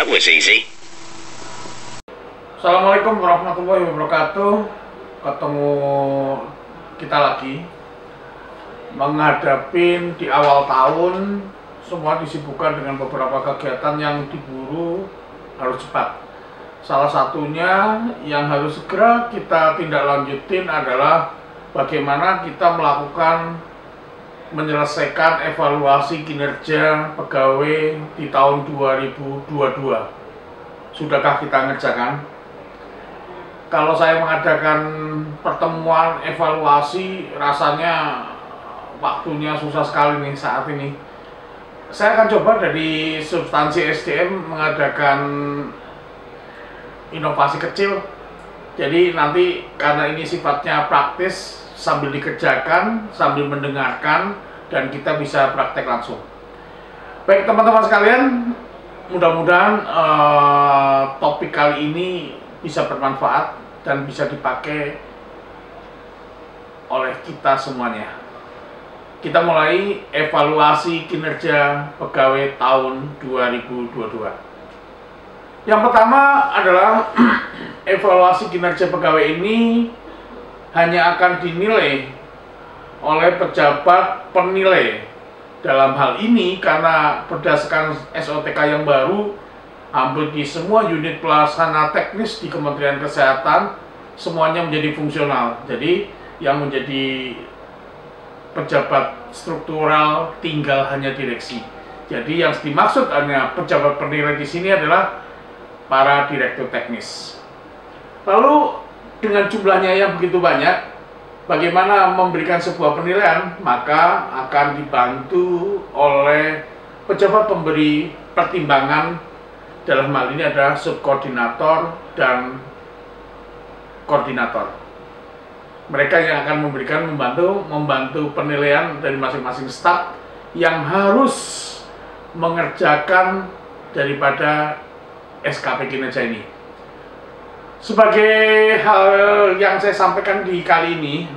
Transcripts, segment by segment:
That was easy. Assalamualaikum warahmatullahi wabarakatuh. Ketemu kita lagi menghadapi di awal tahun, semua disibukkan dengan beberapa kegiatan yang diburu harus cepat. Salah satunya yang harus segera kita tindak lanjutin adalah bagaimana kita melakukan menyelesaikan evaluasi kinerja pegawai di tahun 2022. Sudahkah kita ngerjakan? Kalau saya mengadakan pertemuan evaluasi, rasanya waktunya susah sekali nih saat ini. Saya akan coba dari substansi SDM mengadakan inovasi kecil. Jadi nanti karena ini sifatnya praktis, sambil dikerjakan, sambil mendengarkan, dan kita bisa praktek langsung. Baik teman-teman sekalian, mudah-mudahan topik kali ini bisa bermanfaat dan bisa dipakai oleh kita semuanya. Kita mulai evaluasi kinerja pegawai tahun 2022. Yang pertama adalah evaluasi kinerja pegawai ini hanya akan dinilai oleh pejabat penilai. Dalam hal ini karena berdasarkan SOTK yang baru, hampir di semua unit pelaksana teknis di Kementerian Kesehatan semuanya menjadi fungsional. Jadi yang menjadi pejabat struktural tinggal hanya direksi. Jadi yang dimaksud hanya pejabat penilai di sini adalah para direktur teknis. Lalu dengan jumlahnya yang begitu banyak, bagaimana memberikan sebuah penilaian? Maka akan dibantu oleh pejabat pemberi pertimbangan. Dalam hal ini ada subkoordinator dan koordinator. Mereka yang akan membantu penilaian dari masing-masing staf yang harus mengerjakan daripada SKP kinerja ini. Sebagai hal yang saya sampaikan di kali ini,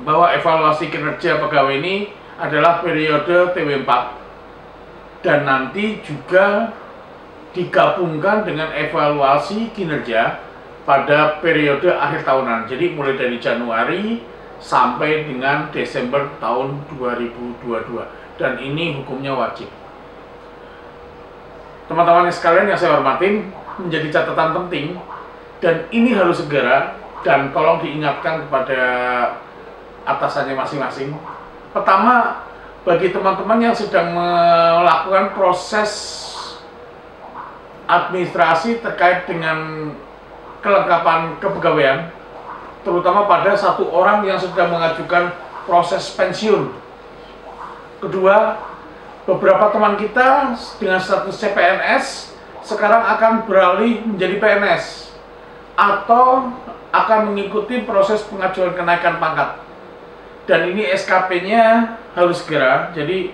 bahwa evaluasi kinerja pegawai ini adalah periode TW4 dan nanti juga digabungkan dengan evaluasi kinerja pada periode akhir tahunan. Jadi mulai dari Januari sampai dengan Desember tahun 2022. Dan ini hukumnya wajib. Teman-teman sekalian yang saya hormatin, menjadi catatan penting dan ini harus segera, dan tolong diingatkan kepada atasannya masing-masing. Pertama, bagi teman-teman yang sedang melakukan proses administrasi terkait dengan kelengkapan kepegawaian, terutama pada satu orang yang sedang mengajukan proses pensiun. Kedua, beberapa teman kita dengan status CPNS sekarang akan beralih menjadi PNS atau akan mengikuti proses pengajuan kenaikan pangkat. Dan ini SKP-nya harus segera, jadi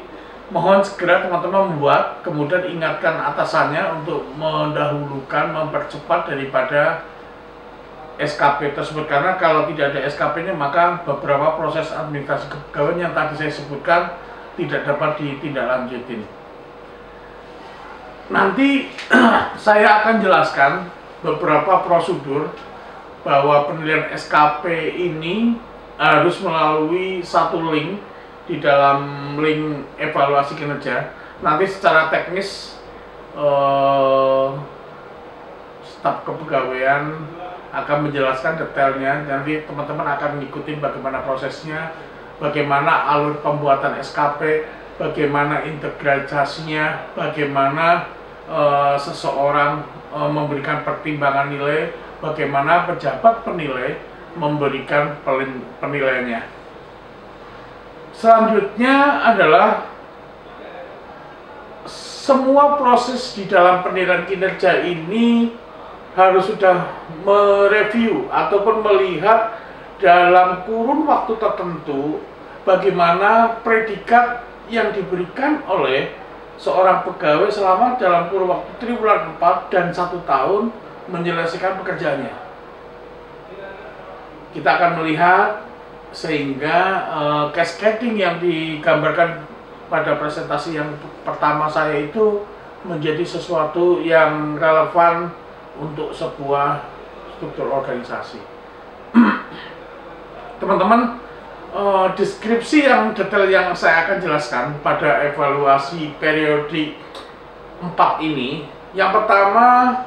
mohon segera teman-teman membuat, kemudian ingatkan atasannya untuk mendahulukan, mempercepat daripada SKP tersebut. Karena kalau tidak ada SKP-nya, maka beberapa proses administrasi kepegawaian yang tadi saya sebutkan tidak dapat ditindaklanjutin. Nanti saya akan jelaskan beberapa prosedur bahwa penilaian SKP ini harus melalui satu link. Di dalam link evaluasi kinerja, nanti secara teknis staf kepegawaian akan menjelaskan detailnya. Nanti teman-teman akan mengikuti bagaimana prosesnya, bagaimana alur pembuatan SKP, bagaimana integrasinya, bagaimana seseorang memberikan pertimbangan nilai, bagaimana pejabat penilai memberikan penilaiannya. Selanjutnya adalah semua proses di dalam penilaian kinerja ini harus sudah mereview ataupun melihat dalam kurun waktu tertentu bagaimana predikat yang diberikan oleh seorang pegawai selama dalam kurun waktu triwulan 4 dan 1 tahun menyelesaikan pekerjaannya. Kita akan melihat sehingga cascading yang digambarkan pada presentasi yang pertama saya itu menjadi sesuatu yang relevan untuk sebuah struktur organisasi. Teman-teman, deskripsi yang detail yang saya akan jelaskan pada evaluasi periodik 4 ini, yang pertama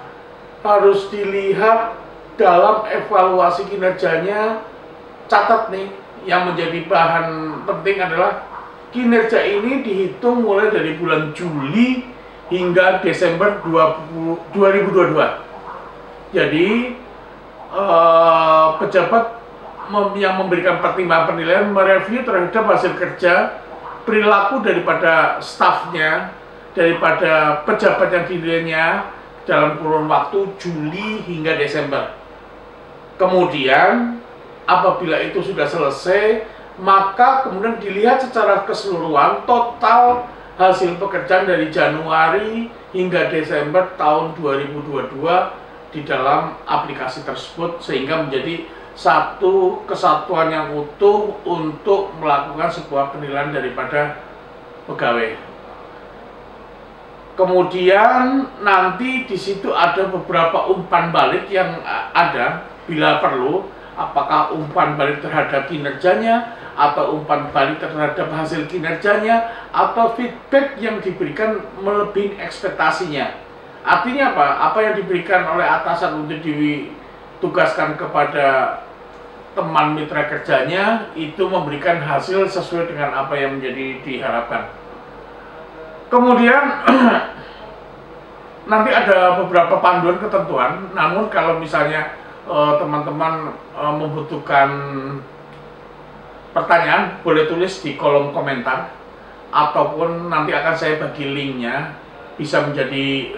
harus dilihat dalam evaluasi kinerjanya. Catat nih, yang menjadi bahan penting adalah kinerja ini dihitung mulai dari bulan Juli hingga Desember 2022. Jadi pejabat yang memberikan pertimbangan penilaian mereview terhadap hasil kerja, perilaku daripada stafnya, daripada pejabat yang dinilainya dalam kurun waktu Juli hingga Desember. Kemudian apabila itu sudah selesai, maka kemudian dilihat secara keseluruhan total hasil pekerjaan dari Januari hingga Desember tahun 2022 di dalam aplikasi tersebut, sehingga menjadi satu kesatuan yang utuh untuk melakukan sebuah penilaian daripada pegawai. Kemudian nanti di situ ada beberapa umpan balik yang ada bila perlu, apakah umpan balik terhadap kinerjanya atau umpan balik terhadap hasil kinerjanya atau feedback yang diberikan melebihi ekspektasinya. Artinya apa? Apa yang diberikan oleh atasan untuk ditugaskan kepada teman mitra kerjanya itu memberikan hasil sesuai dengan apa yang menjadi diharapkan. Kemudian nanti ada beberapa panduan ketentuan, namun kalau misalnya teman-teman membutuhkan pertanyaan, boleh tulis di kolom komentar, ataupun nanti akan saya bagi linknya, bisa menjadi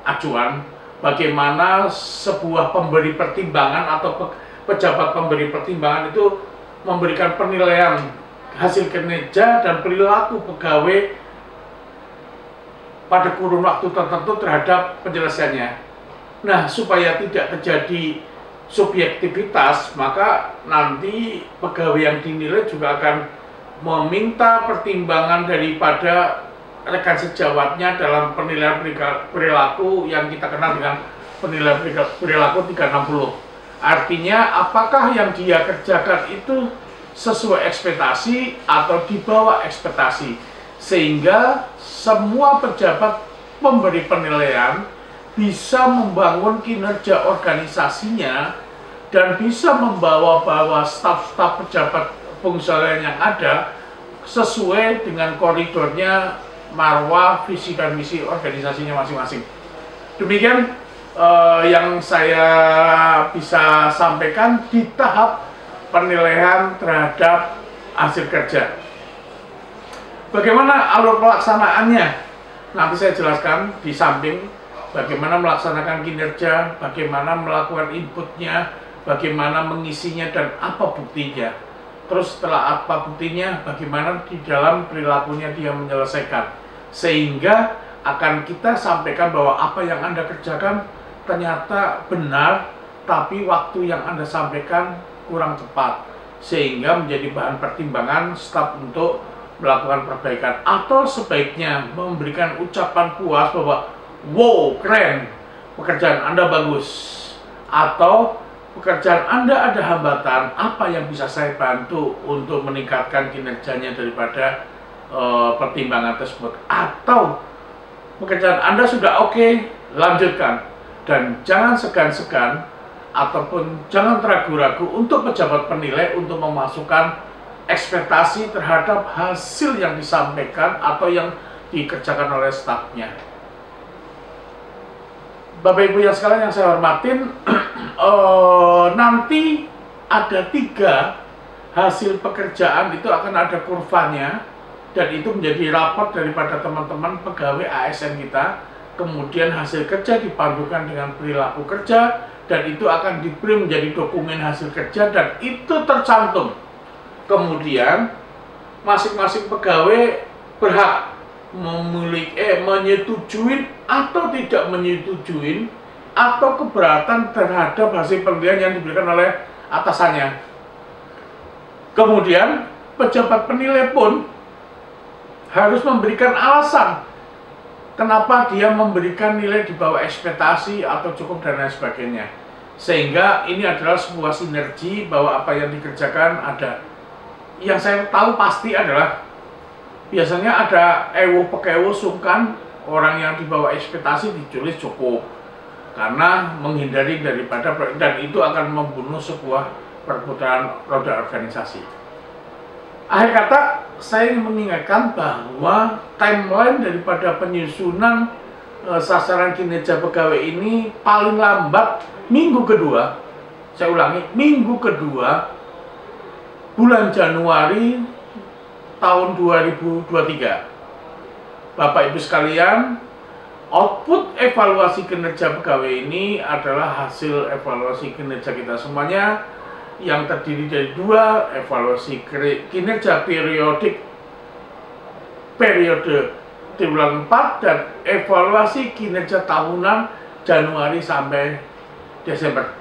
acuan bagaimana sebuah pemberi pertimbangan atau pejabat pemberi pertimbangan itu memberikan penilaian hasil kinerja dan perilaku pegawai pada kurun waktu tertentu terhadap penyelesaiannya. Nah, supaya tidak terjadi subjektivitas, maka nanti pegawai yang dinilai juga akan meminta pertimbangan daripada rekan sejawatnya dalam penilaian perilaku yang kita kenal dengan penilaian perilaku 360. Artinya, apakah yang dia kerjakan itu sesuai ekspektasi atau di bawah ekspektasi, sehingga semua pejabat pemberi penilaian bisa membangun kinerja organisasinya dan bisa membawa staf-staf pejabat fungsional yang ada sesuai dengan koridornya marwah, visi dan misi organisasinya masing-masing. Demikian yang saya bisa sampaikan di tahap penilaian terhadap hasil kerja. Bagaimana alur pelaksanaannya? Nanti saya jelaskan di samping bagaimana melaksanakan kinerja, bagaimana melakukan inputnya, bagaimana mengisinya, dan apa buktinya. Terus setelah apa buktinya, bagaimana di dalam perilakunya dia menyelesaikan. Sehingga akan kita sampaikan bahwa apa yang Anda kerjakan ternyata benar, tapi waktu yang Anda sampaikan kurang tepat, sehingga menjadi bahan pertimbangan staf untuk melakukan perbaikan. Atau sebaiknya memberikan ucapan puas bahwa wow, keren, pekerjaan Anda bagus, atau pekerjaan Anda ada hambatan, apa yang bisa saya bantu untuk meningkatkan kinerjanya daripada pertimbangan tersebut. Atau pekerjaan Anda sudah oke, lanjutkan. Dan jangan segan-segan ataupun jangan ragu-ragu untuk pejabat penilai untuk memasukkan ekspektasi terhadap hasil yang disampaikan atau yang dikerjakan oleh stafnya. Bapak Ibu yang sekalian yang saya hormatin, nanti ada 3 hasil pekerjaan itu akan ada kurvanya, dan itu menjadi raport daripada teman-teman pegawai ASN kita. Kemudian hasil kerja dipandukan dengan perilaku kerja, dan itu akan di-print menjadi dokumen hasil kerja, dan itu tercantum. Kemudian masing-masing pegawai berhak menyetujui atau tidak menyetujui atau keberatan terhadap hasil penilaian yang diberikan oleh atasannya. Kemudian pejabat penilai pun harus memberikan alasan kenapa dia memberikan nilai di bawah ekspektasi atau cukup dan lain sebagainya. Sehingga ini adalah sebuah sinergi bahwa apa yang dikerjakan ada. Yang saya tahu pasti adalah biasanya ada ewo pekewo sungkan, orang yang di bawah ekspektasi ditulis cukup karena menghindari daripada, dan itu akan membunuh sebuah perputaran roda organisasi. Akhir kata, saya ingin mengingatkan bahwa timeline daripada penyusunan sasaran kinerja pegawai ini paling lambat minggu kedua, saya ulangi, minggu kedua bulan Januari tahun 2023. Bapak Ibu sekalian, output evaluasi kinerja pegawai ini adalah hasil evaluasi kinerja kita semuanya yang terdiri dari dua, evaluasi kinerja periodik periode triwulan 4 dan evaluasi kinerja tahunan Januari sampai Desember.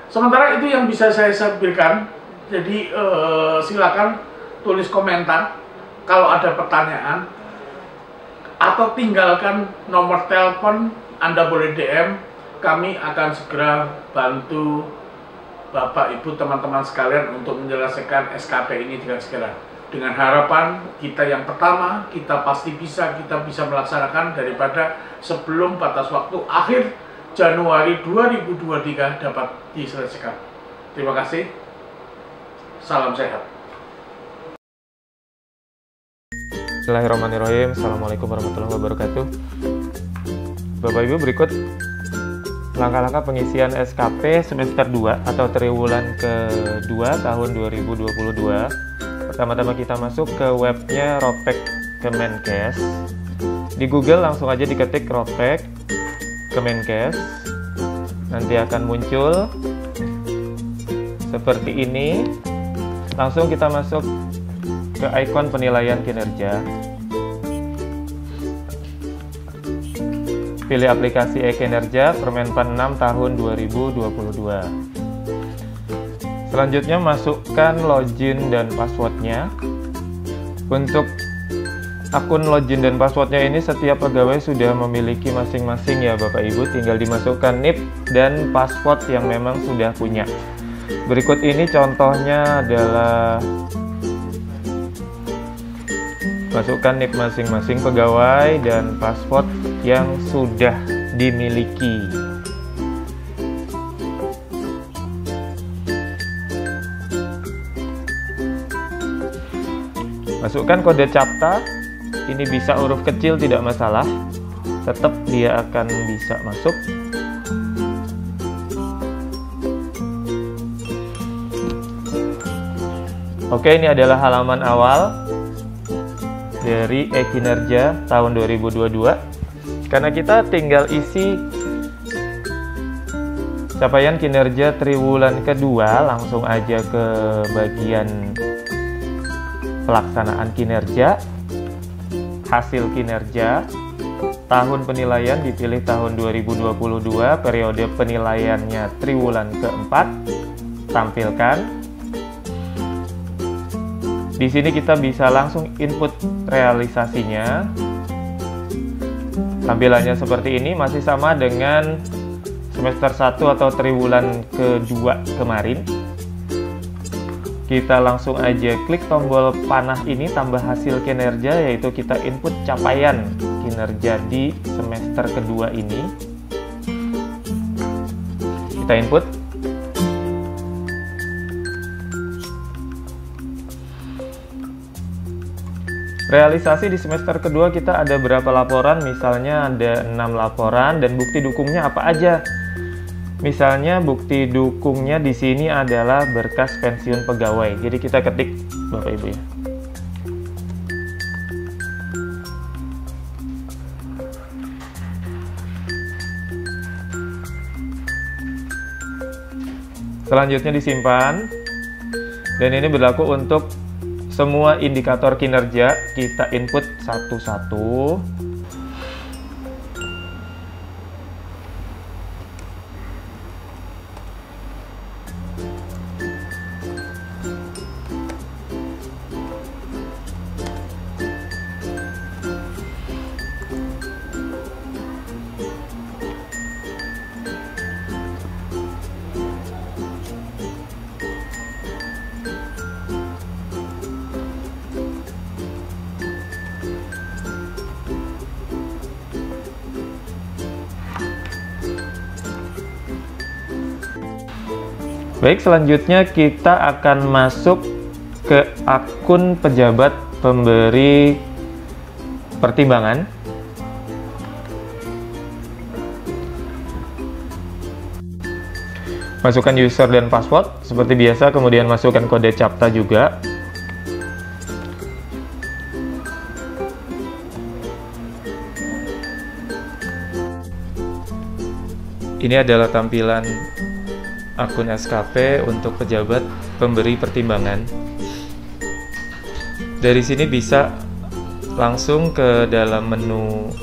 Sementara itu yang bisa saya sampaikan, jadi silakan tulis komentar kalau ada pertanyaan, atau tinggalkan nomor telepon, Anda boleh DM, kami akan segera bantu Bapak Ibu teman-teman sekalian untuk menyelesaikan SKP ini dengan segera. Dengan harapan kita yang pertama, kita pasti bisa melaksanakan daripada sebelum batas waktu akhir Januari 2023 dapat diselesaikan. Terima kasih. Salam sehat. Bismillahirrahmanirrahim. Assalamualaikum warahmatullahi wabarakatuh. Bapak Ibu, berikut langkah-langkah pengisian SKP semester 2 atau triwulan ke-2 tahun 2022. Pertama-tama kita masuk ke webnya Ropek Kemenkes. Di Google langsung aja diketik Ropek Kemenkes. Nanti akan muncul seperti ini. Langsung kita masuk ke ikon penilaian kinerja. Pilih aplikasi e-kinerja Permenpan 6 tahun 2022. Selanjutnya masukkan login dan passwordnya. Untuk akun login dan passwordnya ini setiap pegawai sudah memiliki masing-masing ya Bapak Ibu, tinggal dimasukkan NIP dan password yang memang sudah punya. Berikut ini contohnya adalah masukkan NIP masing-masing pegawai dan password yang sudah dimiliki. Masukkan kode CAPTCHA, ini bisa huruf kecil tidak masalah, tetap dia akan bisa masuk. Oke, ini adalah halaman awal dari e-kinerja tahun 2022. Karena kita tinggal isi capaian kinerja triwulan kedua, langsung aja ke bagian pelaksanaan kinerja, hasil kinerja, tahun penilaian dipilih tahun 2022, periode penilaiannya triwulan keempat, tampilkan. Di sini kita bisa langsung input realisasinya. Tampilannya seperti ini, masih sama dengan semester 1 atau triwulan kedua kemarin. Kita langsung aja klik tombol panah ini, tambah hasil kinerja, yaitu kita input capaian kinerja di semester kedua ini. Kita input. Realisasi di semester kedua kita ada berapa laporan, misalnya ada 6 laporan, dan bukti dukungnya apa aja. Misalnya bukti dukungnya di sini adalah berkas pensiun pegawai. Jadi kita ketik Bapak Ibu ya. Selanjutnya disimpan. Dan ini berlaku untuk semua indikator kinerja, kita input satu-satu. Baik, selanjutnya kita akan masuk ke akun pejabat pemberi pertimbangan. Masukkan user dan password seperti biasa, kemudian masukkan kode CAPTCHA juga. Ini adalah tampilan akun SKP untuk pejabat pemberi pertimbangan. Dari sini bisa langsung ke dalam menu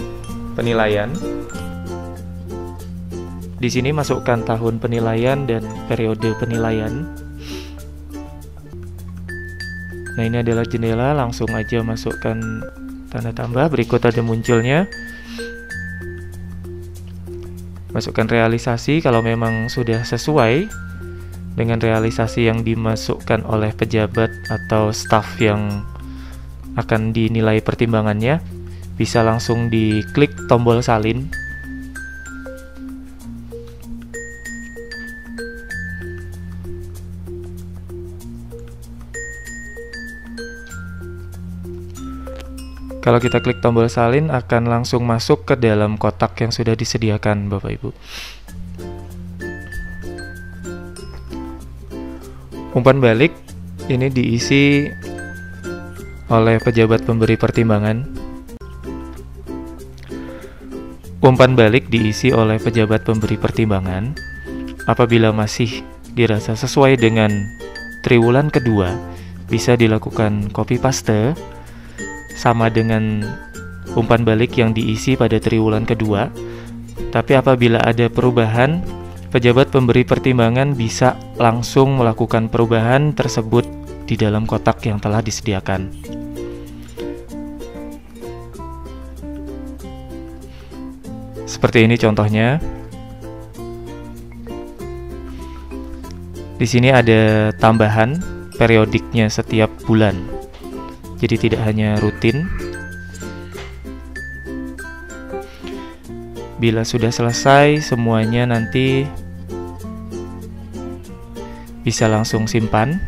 penilaian. Di sini masukkan tahun penilaian dan periode penilaian. Nah, ini adalah jendela, langsung aja masukkan tanda tambah, berikut ada munculnya. Masukkan realisasi kalau memang sudah sesuai dengan realisasi yang dimasukkan oleh pejabat atau staf yang akan dinilai pertimbangannya. Bisa langsung diklik tombol salin. Kalau kita klik tombol salin, akan langsung masuk ke dalam kotak yang sudah disediakan, Bapak Ibu. Umpan balik ini diisi oleh pejabat pemberi pertimbangan. Umpan balik diisi oleh pejabat pemberi pertimbangan. Apabila masih dirasa sesuai dengan triwulan kedua, bisa dilakukan copy paste sama dengan umpan balik yang diisi pada triwulan kedua. Tapi apabila ada perubahan, pejabat pemberi pertimbangan bisa langsung melakukan perubahan tersebut di dalam kotak yang telah disediakan. Seperti ini contohnya. Di sini ada tambahan periodiknya setiap bulan. Jadi tidak hanya rutin. Bila sudah selesai semuanya, nanti bisa langsung simpan.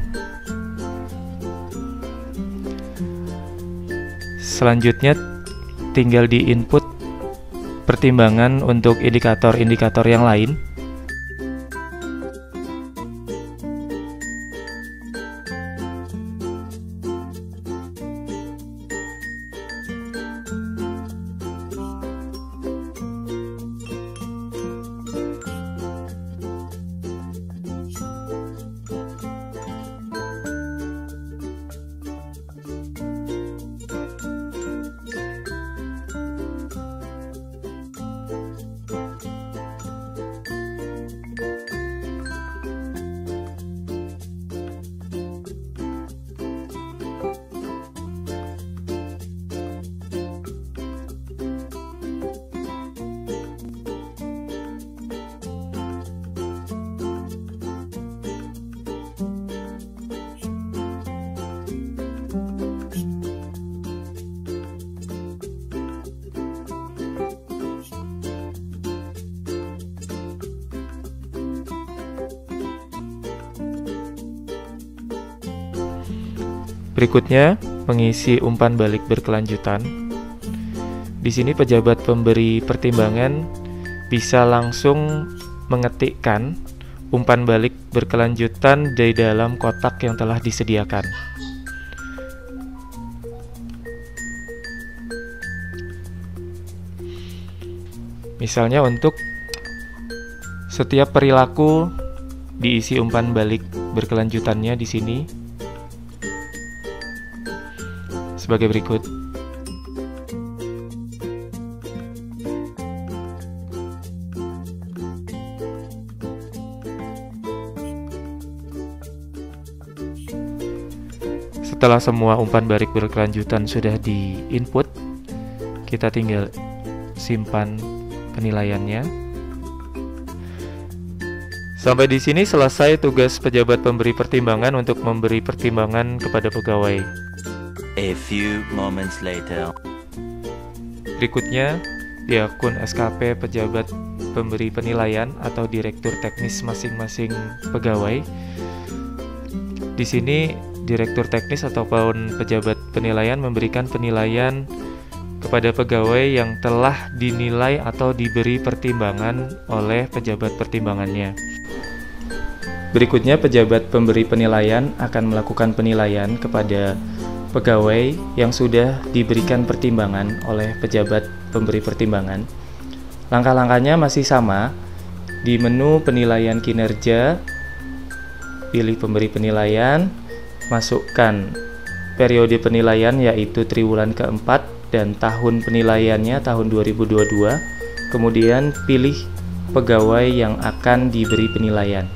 Selanjutnya tinggal di input pertimbangan untuk indikator-indikator yang lain. Berikutnya, mengisi umpan balik berkelanjutan. Di sini pejabat pemberi pertimbangan bisa langsung mengetikkan umpan balik berkelanjutan di dalam kotak yang telah disediakan. Misalnya untuk setiap perilaku diisi umpan balik berkelanjutannya di sini. Sebagai berikut. Setelah semua umpan balik berkelanjutan sudah di-input, kita tinggal simpan penilaiannya. Sampai di sini selesai tugas pejabat pemberi pertimbangan untuk memberi pertimbangan kepada pegawai. A few moments later. Berikutnya, di akun SKP pejabat pemberi penilaian atau direktur teknis masing-masing pegawai. Di sini direktur teknis ataupun pejabat penilaian memberikan penilaian kepada pegawai yang telah dinilai atau diberi pertimbangan oleh pejabat pertimbangannya. Berikutnya, pejabat pemberi penilaian akan melakukan penilaian kepada pegawai yang sudah diberikan pertimbangan oleh pejabat pemberi pertimbangan. Langkah-langkahnya masih sama. Di menu penilaian kinerja, pilih pemberi penilaian, masukkan periode penilaian yaitu triwulan keempat dan tahun penilaiannya tahun 2022. Kemudian pilih pegawai yang akan diberi penilaian.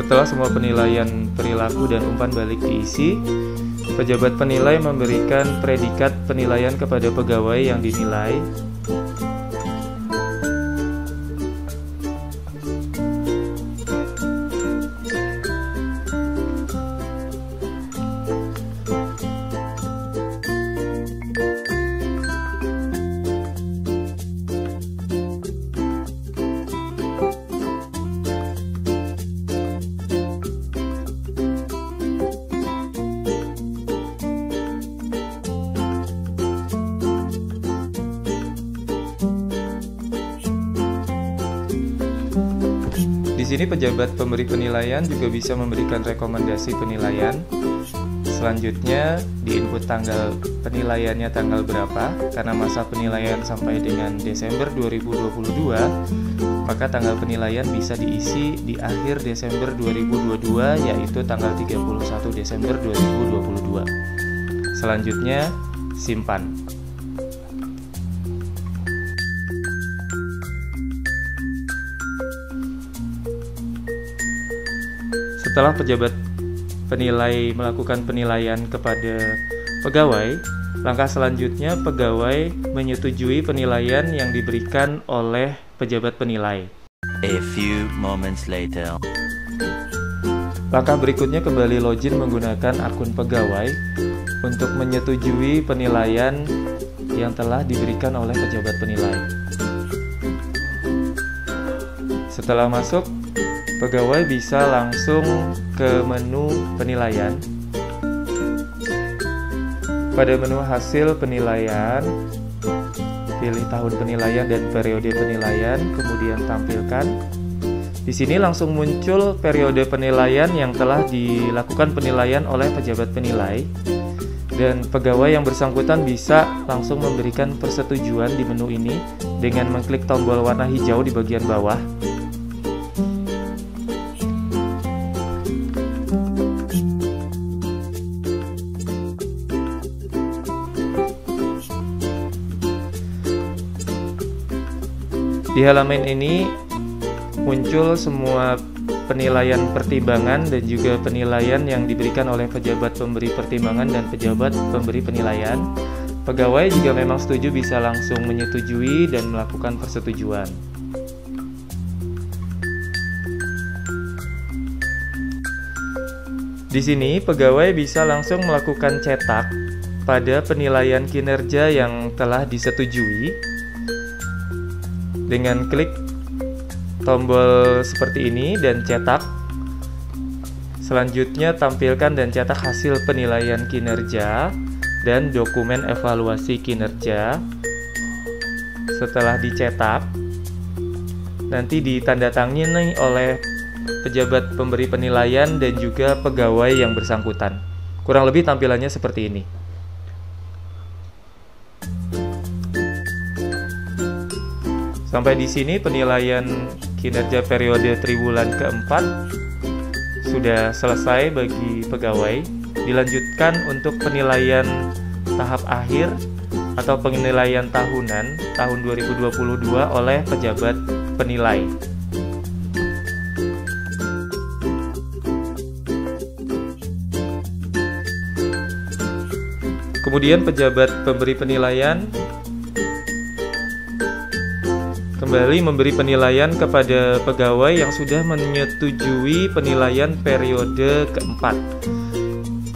Setelah semua penilaian perilaku dan umpan balik diisi, pejabat penilai memberikan predikat penilaian kepada pegawai yang dinilai. Di sini pejabat pemberi penilaian juga bisa memberikan rekomendasi penilaian. Selanjutnya di input tanggal penilaiannya tanggal berapa, karena masa penilaian sampai dengan Desember 2022, maka tanggal penilaian bisa diisi di akhir Desember 2022, yaitu tanggal 31 Desember 2022. Selanjutnya simpan. Setelah pejabat penilai melakukan penilaian kepada pegawai, langkah selanjutnya pegawai menyetujui penilaian yang diberikan oleh pejabat penilai. A few moments later. Langkah berikutnya kembali login menggunakan akun pegawai untuk menyetujui penilaian yang telah diberikan oleh pejabat penilai. Setelah masuk, pegawai bisa langsung ke menu penilaian. Pada menu hasil penilaian, pilih tahun penilaian dan periode penilaian, kemudian tampilkan. Di sini langsung muncul periode penilaian yang telah dilakukan penilaian oleh pejabat penilai, dan pegawai yang bersangkutan bisa langsung memberikan persetujuan di menu ini dengan mengklik tombol warna hijau di bagian bawah. Di halaman ini muncul semua penilaian pertimbangan dan juga penilaian yang diberikan oleh pejabat pemberi pertimbangan dan pejabat pemberi penilaian. Pegawai jika memang setuju bisa langsung menyetujui dan melakukan persetujuan. Di sini pegawai bisa langsung melakukan cetak pada penilaian kinerja yang telah disetujui dengan klik tombol seperti ini dan cetak. Selanjutnya tampilkan dan cetak hasil penilaian kinerja dan dokumen evaluasi kinerja. Setelah dicetak, nanti ditandatangani oleh pejabat pemberi penilaian dan juga pegawai yang bersangkutan. Kurang lebih tampilannya seperti ini. Sampai di sini penilaian kinerja periode triwulan keempat sudah selesai bagi pegawai. Dilanjutkan untuk penilaian tahap akhir atau penilaian tahunan tahun 2022 oleh pejabat penilai. Kemudian pejabat pemberi penilaian kembali memberi penilaian kepada pegawai yang sudah menyetujui penilaian periode keempat.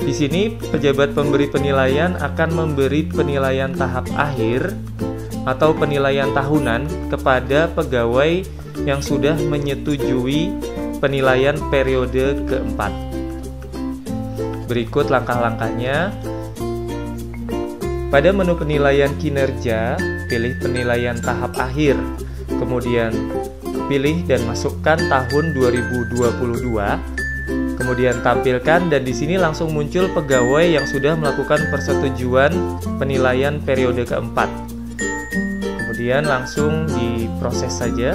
Di sini pejabat pemberi penilaian akan memberi penilaian tahap akhir atau penilaian tahunan kepada pegawai yang sudah menyetujui penilaian periode keempat. Berikut langkah-langkahnya. Pada menu penilaian kinerja, pilih penilaian tahap akhir. Kemudian pilih dan masukkan tahun 2022. Kemudian tampilkan dan di sini langsung muncul pegawai yang sudah melakukan persetujuan penilaian periode keempat. Kemudian langsung diproses saja.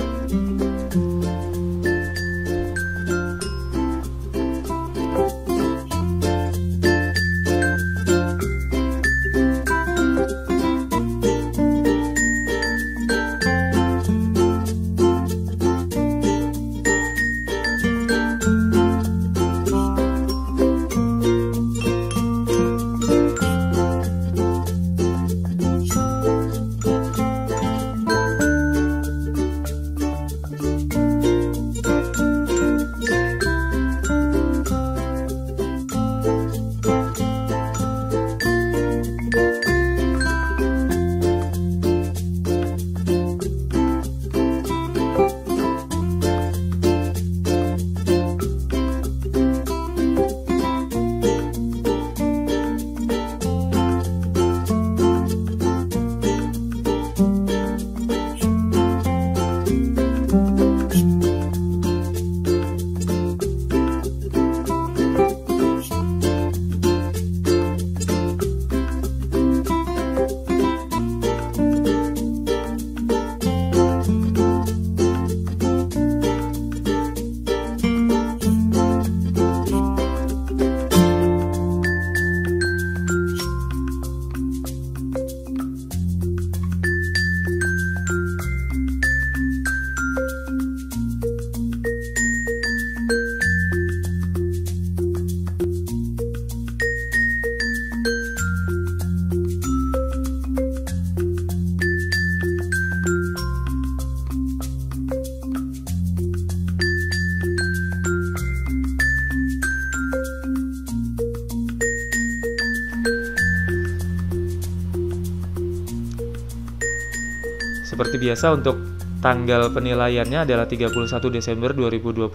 Seperti biasa untuk tanggal penilaiannya adalah 31 Desember 2022.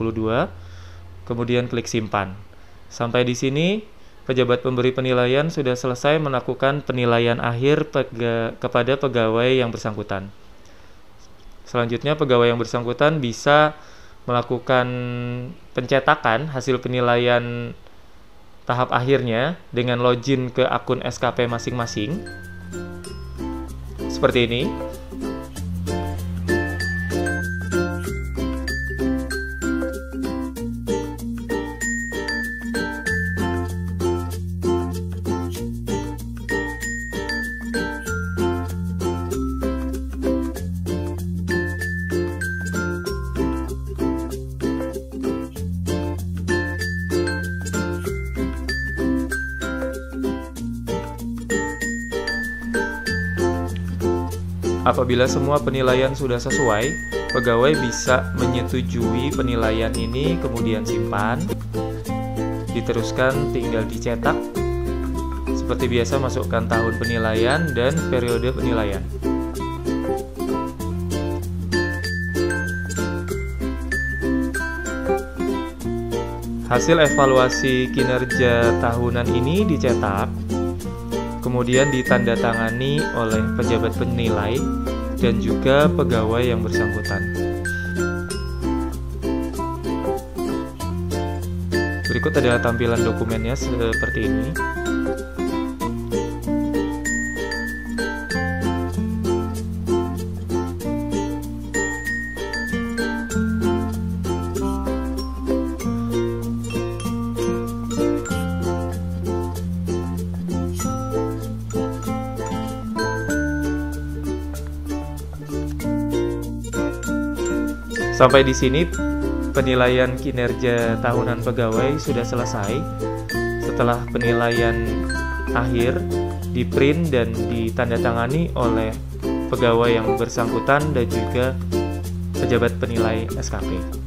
Kemudian klik simpan. Sampai di sini pejabat pemberi penilaian sudah selesai melakukan penilaian akhir kepada pegawai yang bersangkutan. Selanjutnya pegawai yang bersangkutan bisa melakukan pencetakan hasil penilaian tahap akhirnya dengan login ke akun SKP masing-masing. Seperti ini. Apabila semua penilaian sudah sesuai, pegawai bisa menyetujui penilaian ini, kemudian simpan. Diteruskan tinggal dicetak. Seperti biasa, masukkan tahun penilaian dan periode penilaian. Hasil evaluasi kinerja tahunan ini dicetak, kemudian ditandatangani oleh pejabat penilai dan juga pegawai yang bersangkutan. Berikut adalah tampilan dokumennya seperti ini. Sampai di sini penilaian kinerja tahunan pegawai sudah selesai. Setelah penilaian akhir, di-print dan ditandatangani oleh pegawai yang bersangkutan dan juga pejabat penilai SKP.